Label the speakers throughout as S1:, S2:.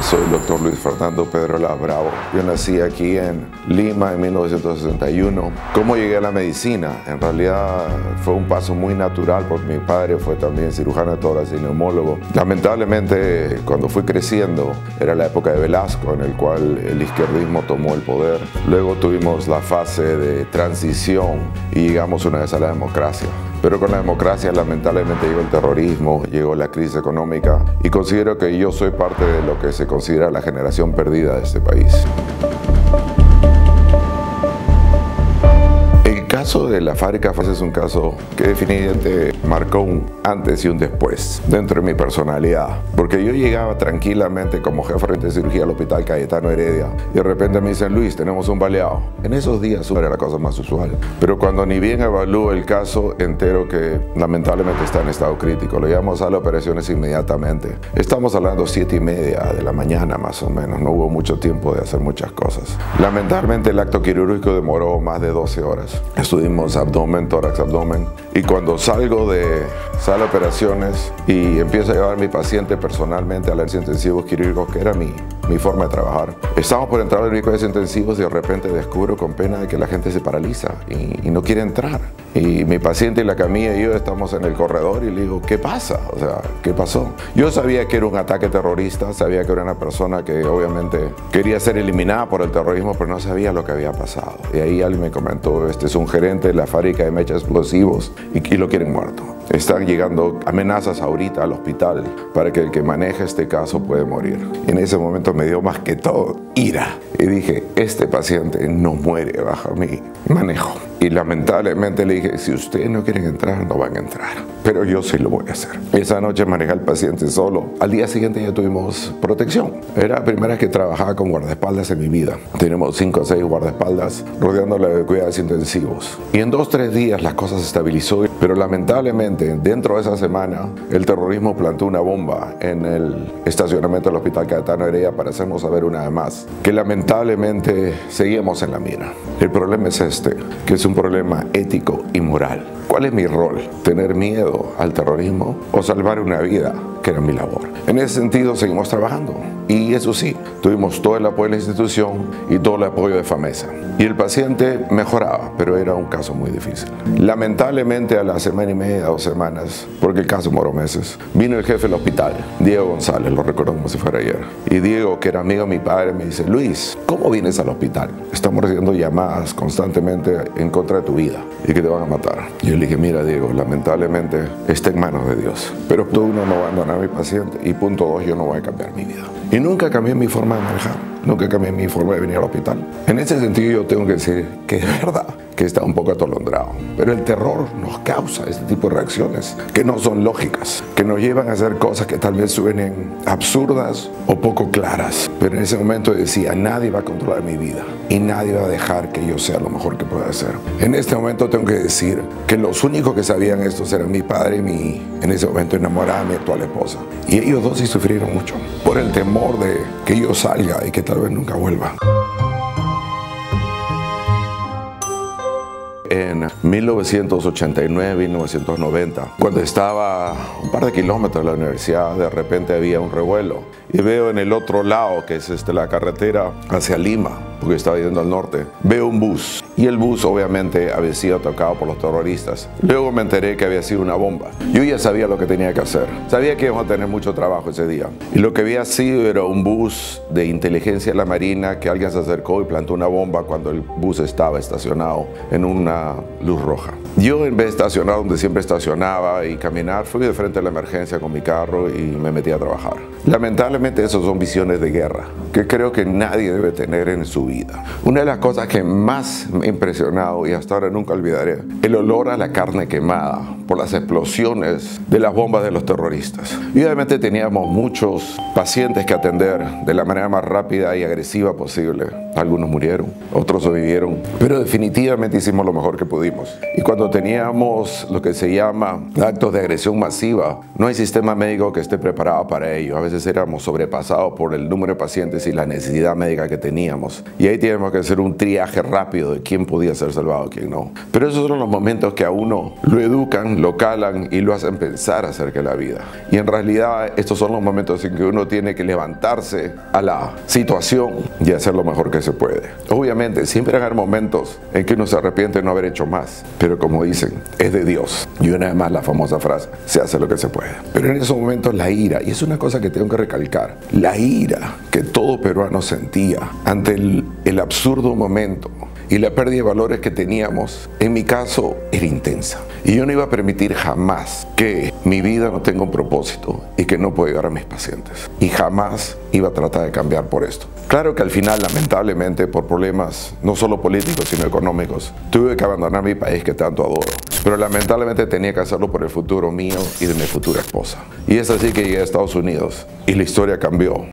S1: Soy el doctor Luis Fernando Pedrola Bravo. Yo nací aquí en Lima en 1961. ¿Cómo llegué a la medicina? En realidad fue un paso muy natural porque mi padre fue también cirujano de tórax y neumólogo. Lamentablemente, cuando fui creciendo, era la época de Velasco, en el cual el izquierdismo tomó el poder. Luego tuvimos la fase de transición y llegamos una vez a la democracia. Pero con la democracia lamentablemente llegó el terrorismo, llegó la crisis económica y considero que yo soy parte de lo que se considera la generación perdida de este país. El caso de la fábrica es un caso que definitivamente marcó un antes y un después dentro de mi personalidad, porque yo llegaba tranquilamente como jefe de cirugía al Hospital Cayetano Heredia y de repente me dicen: Luis, tenemos un baleado. En esos días era la cosa más usual, pero cuando ni bien evalúo el caso, entero que lamentablemente está en estado crítico. Lo llevamos a las operaciones inmediatamente. Estamos hablando 7:30 de la mañana más o menos, no hubo mucho tiempo de hacer muchas cosas. Lamentablemente el acto quirúrgico demoró más de 12 horas. Estuvimos abdomen, tórax, abdomen, y cuando salgo de sala de operaciones y empiezo a llevar a mi paciente personalmente a los intensivos quirúrgicos, que era mi forma de trabajar, estamos por entrar en los intensivos y de repente descubro con pena de que la gente se paraliza y no quiere entrar. Y mi paciente y la camilla y yo estamos en el corredor y le digo: ¿qué pasa? O sea, ¿qué pasó? Yo sabía que era un ataque terrorista, sabía que era una persona que obviamente quería ser eliminada por el terrorismo, pero no sabía lo que había pasado. Y ahí alguien me comentó: este es un gerente de la fábrica de mechas explosivos y lo quieren muerto. Están llegando amenazas ahorita al hospital para que el que maneje este caso puede morir. Y en ese momento me dio más que todo ira. Y dije: este paciente no muere bajo mi manejo. Y lamentablemente le dije: si ustedes no quieren entrar, no van a entrar. Pero yo sí lo voy a hacer. Esa noche manejé al paciente solo. Al día siguiente ya tuvimos protección. Era la primera vez que trabajaba con guardaespaldas en mi vida. Tenemos 5 o 6 guardaespaldas rodeándole de cuidados intensivos. Y en 2 o 3 días las cosas se estabilizó. Pero lamentablemente, dentro de esa semana, el terrorismo plantó una bomba en el estacionamiento del Hospital Cayetano Heredia para hacernos saber una vez más que lamentablemente seguimos en la mira. El problema es este, que es un problema ético y moral. ¿Cuál es mi rol? ¿Tener miedo al terrorismo o salvar una vida, que era mi labor? En ese sentido seguimos trabajando. Y eso sí, tuvimos todo el apoyo de la institución y todo el apoyo de FAMESA. Y el paciente mejoraba, pero era un caso muy difícil. Lamentablemente a la semana y media, 2 semanas, porque el caso demoró meses, vino el jefe del hospital, Diego González, lo recuerdo como si fuera ayer. Y Diego, que era amigo de mi padre, me dice: Luis, ¿cómo vienes al hospital? Estamos recibiendo llamadas constantemente en contra de tu vida y que te van a matar. Y yo le dije: mira, Diego, lamentablemente está en manos de Dios. Pero tú, uno, no va a abandonar a mi paciente, y punto 2, yo no voy a cambiar mi vida. Y nunca cambié mi forma de manejar, nunca cambié mi forma de venir al hospital. En ese sentido yo tengo que decir que es verdad que está un poco atolondrado, pero el terror nos causa este tipo de reacciones que no son lógicas, que nos llevan a hacer cosas que tal vez suenen absurdas o poco claras. Pero en ese momento decía: nadie va a controlar mi vida y nadie va a dejar que yo sea lo mejor que pueda hacer. En este momento tengo que decir que los únicos que sabían esto eran mi padre y en ese momento enamorada, mi actual esposa. Y ellos dos sí sufrieron mucho por el temor de que yo salga y que tal vez nunca vuelva. En 1989-1990, cuando estaba un par de kilómetros de la universidad, de repente había un revuelo y veo en el otro lado, que es la carretera hacia Lima, porque estaba yendo al norte, veo un bus y el bus obviamente había sido atacado por los terroristas. Luego me enteré que había sido una bomba. Yo ya sabía lo que tenía que hacer, sabía que íbamos a tener mucho trabajo ese día, y lo que había sido era un bus de inteligencia de la Marina, que alguien se acercó y plantó una bomba cuando el bus estaba estacionado en una luz roja. Yo, en vez de estacionar donde siempre estacionaba y caminar, fui de frente a la emergencia con mi carro y me metí a trabajar. Lamentablemente esas son visiones de guerra que creo que nadie debe tener en su vida. Una de las cosas que más me ha impresionado y hasta ahora nunca olvidaré, el olor a la carne quemada por las explosiones de las bombas de los terroristas. Y obviamente teníamos muchos pacientes que atender de la manera más rápida y agresiva posible. algunos murieron, otros sobrevivieron, pero definitivamente hicimos lo mejor que pudimos. Y cuando teníamos lo que se llama actos de agresión masiva, no hay sistema médico que esté preparado para ello. A veces éramos sobrepasados por el número de pacientes y la necesidad médica que teníamos. Y ahí tenemos que hacer un triaje rápido de quién podía ser salvado y quién no. Pero esos son los momentos que a uno lo educan, lo calan y lo hacen pensar acerca de la vida. Y en realidad estos son los momentos en que uno tiene que levantarse a la situación y hacer lo mejor que se puede. Obviamente siempre hay momentos en que uno se arrepiente de no haber hecho más, pero como dicen, es de Dios. Y una vez más la famosa frase, se hace lo que se puede. Pero en esos momentos la ira, y es una cosa que tengo que recalcar, la ira que todo peruano sentía ante el absurdo momento y la pérdida de valores que teníamos, en mi caso, era intensa. Y yo no iba a permitir jamás que mi vida no tenga un propósito y que no pueda llegar a mis pacientes. Y jamás iba a tratar de cambiar por esto. Claro que al final, lamentablemente, por problemas no solo políticos, sino económicos, tuve que abandonar mi país que tanto adoro. Pero lamentablemente tenía que hacerlo por el futuro mío y de mi futura esposa. Y es así que llegué a Estados Unidos y la historia cambió.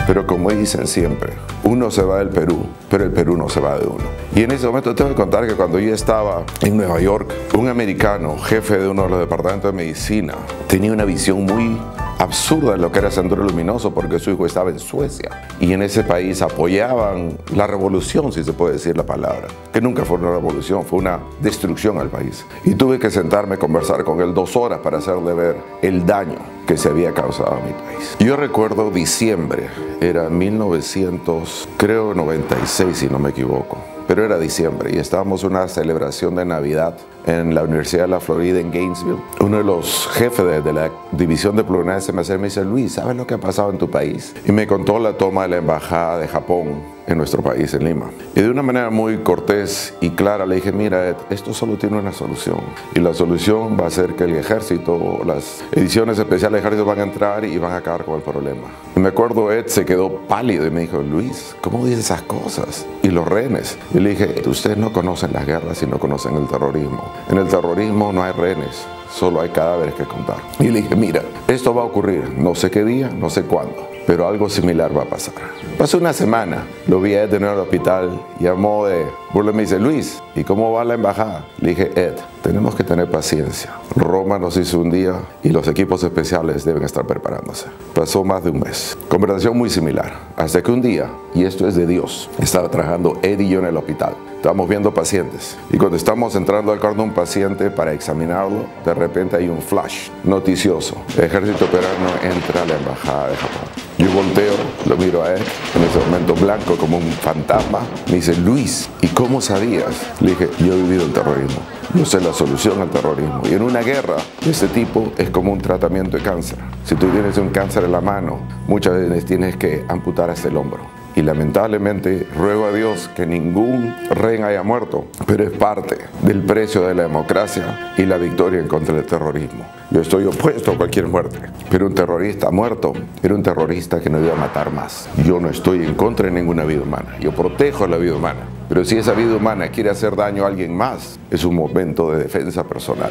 S1: Pero como dicen siempre, uno se va del Perú, pero el Perú no se va de uno. Y en ese momento tengo que contar que cuando yo estaba en Nueva York, un americano, jefe de uno de los departamentos de medicina, tenía una visión muy absurda de lo que era Sendero Luminoso porque su hijo estaba en Suecia y en ese país apoyaban la revolución, si se puede decir la palabra, que nunca fue una revolución, fue una destrucción al país. Y tuve que sentarme a conversar con él 2 horas para hacerle ver el daño que se había causado a mi país. Yo recuerdo diciembre, era 1996 si no me equivoco, pero era diciembre y estábamos en una celebración de Navidad en la Universidad de la Florida en Gainesville. Uno de los jefes de la división de pluralidad se me acerca y me dice, Luis, ¿sabes lo que ha pasado en tu país? Y me contó la toma de la embajada de Japón en nuestro país, en Lima. Y de una manera muy cortés y clara le dije, mira Ed, esto solo tiene una solución. Y la solución va a ser que el ejército, las ediciones especiales del ejército van a entrar y van a acabar con el problema. Y me acuerdo Ed se quedó pálido y me dijo, Luis, ¿cómo dices esas cosas? Y los rehenes. Y le dije, ustedes no conocen las guerras y no conocen el terrorismo. En el terrorismo no hay rehenes, solo hay cadáveres que contar. Y le dije, mira, esto va a ocurrir, no sé qué día, no sé cuándo, pero algo similar va a pasar. Pasó una semana, lo vi a Ed de nuevo al hospital, llamó de burla y me dice, Luis, ¿y cómo va la embajada? Le dije, Ed, tenemos que tener paciencia. Roma nos hizo un día y los equipos especiales deben estar preparándose. Pasó más de un mes. Conversación muy similar, hasta que un día, y esto es de Dios, estaba trabajando Ed y yo en el hospital. Estábamos viendo pacientes y cuando estamos entrando al cuarto de un paciente para examinarlo, de repente hay un flash noticioso. El ejército peruano entra a la embajada de Japón. Yo volteo, lo miro a él, en ese momento blanco como un fantasma. Me dice, Luis, ¿y cómo sabías? Le dije, yo he vivido el terrorismo. Yo sé la solución al terrorismo. Y en una guerra de este tipo es como un tratamiento de cáncer. Si tú tienes un cáncer en la mano, muchas veces tienes que amputar hasta el hombro. Y lamentablemente ruego a Dios que ningún rehén haya muerto, pero es parte del precio de la democracia y la victoria en contra del terrorismo. Yo estoy opuesto a cualquier muerte, pero un terrorista muerto era un terrorista que no iba a matar más. Yo no estoy en contra de ninguna vida humana, yo protejo la vida humana, pero si esa vida humana quiere hacer daño a alguien más, es un momento de defensa personal.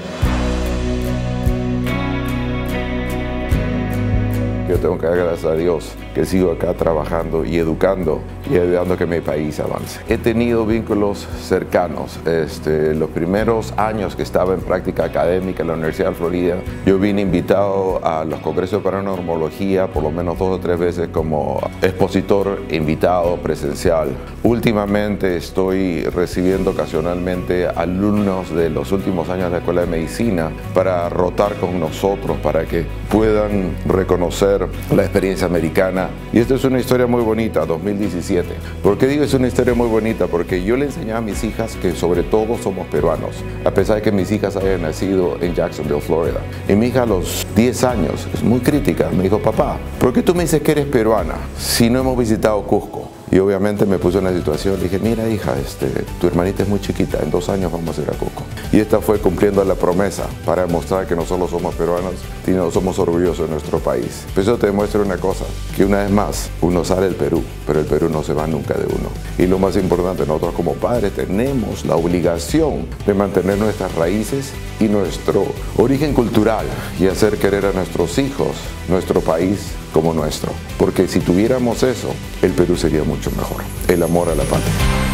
S1: Yo tengo que dar gracias a Dios que sigo acá trabajando y educando y ayudando a que mi país avance. He tenido vínculos cercanos. Los primeros años que estaba en práctica académica en la Universidad de Florida, yo vine invitado a los congresos para neurología por lo menos 2 o 3 veces como expositor invitado presencial. Últimamente estoy recibiendo ocasionalmente alumnos de los últimos años de la Escuela de Medicina para rotar con nosotros, para que puedan reconocer la experiencia americana. Y esta es una historia muy bonita, 2017. ¿Por qué digo es una historia muy bonita? Porque yo le enseñé a mis hijas que sobre todo somos peruanos, a pesar de que mis hijas hayan nacido en Jacksonville, Florida. Y mi hija a los 10 años, es muy crítica, me dijo, papá, ¿por qué tú me dices que eres peruana si no hemos visitado Cusco? Y obviamente me puse en la situación, le dije, mira hija, tu hermanita es muy chiquita, en 2 años vamos a ir a Cusco. Y esta fue cumpliendo la promesa para demostrar que no solo somos peruanos, sino somos orgullosos de nuestro país. Pero eso te demuestra una cosa, que una vez más, uno sale del Perú, pero el Perú no se va nunca de uno. Y lo más importante, nosotros como padres tenemos la obligación de mantener nuestras raíces y nuestro origen cultural y hacer querer a nuestros hijos, nuestro país, como nuestro. Porque si tuviéramos eso, el Perú sería mucho mejor. El amor a la patria.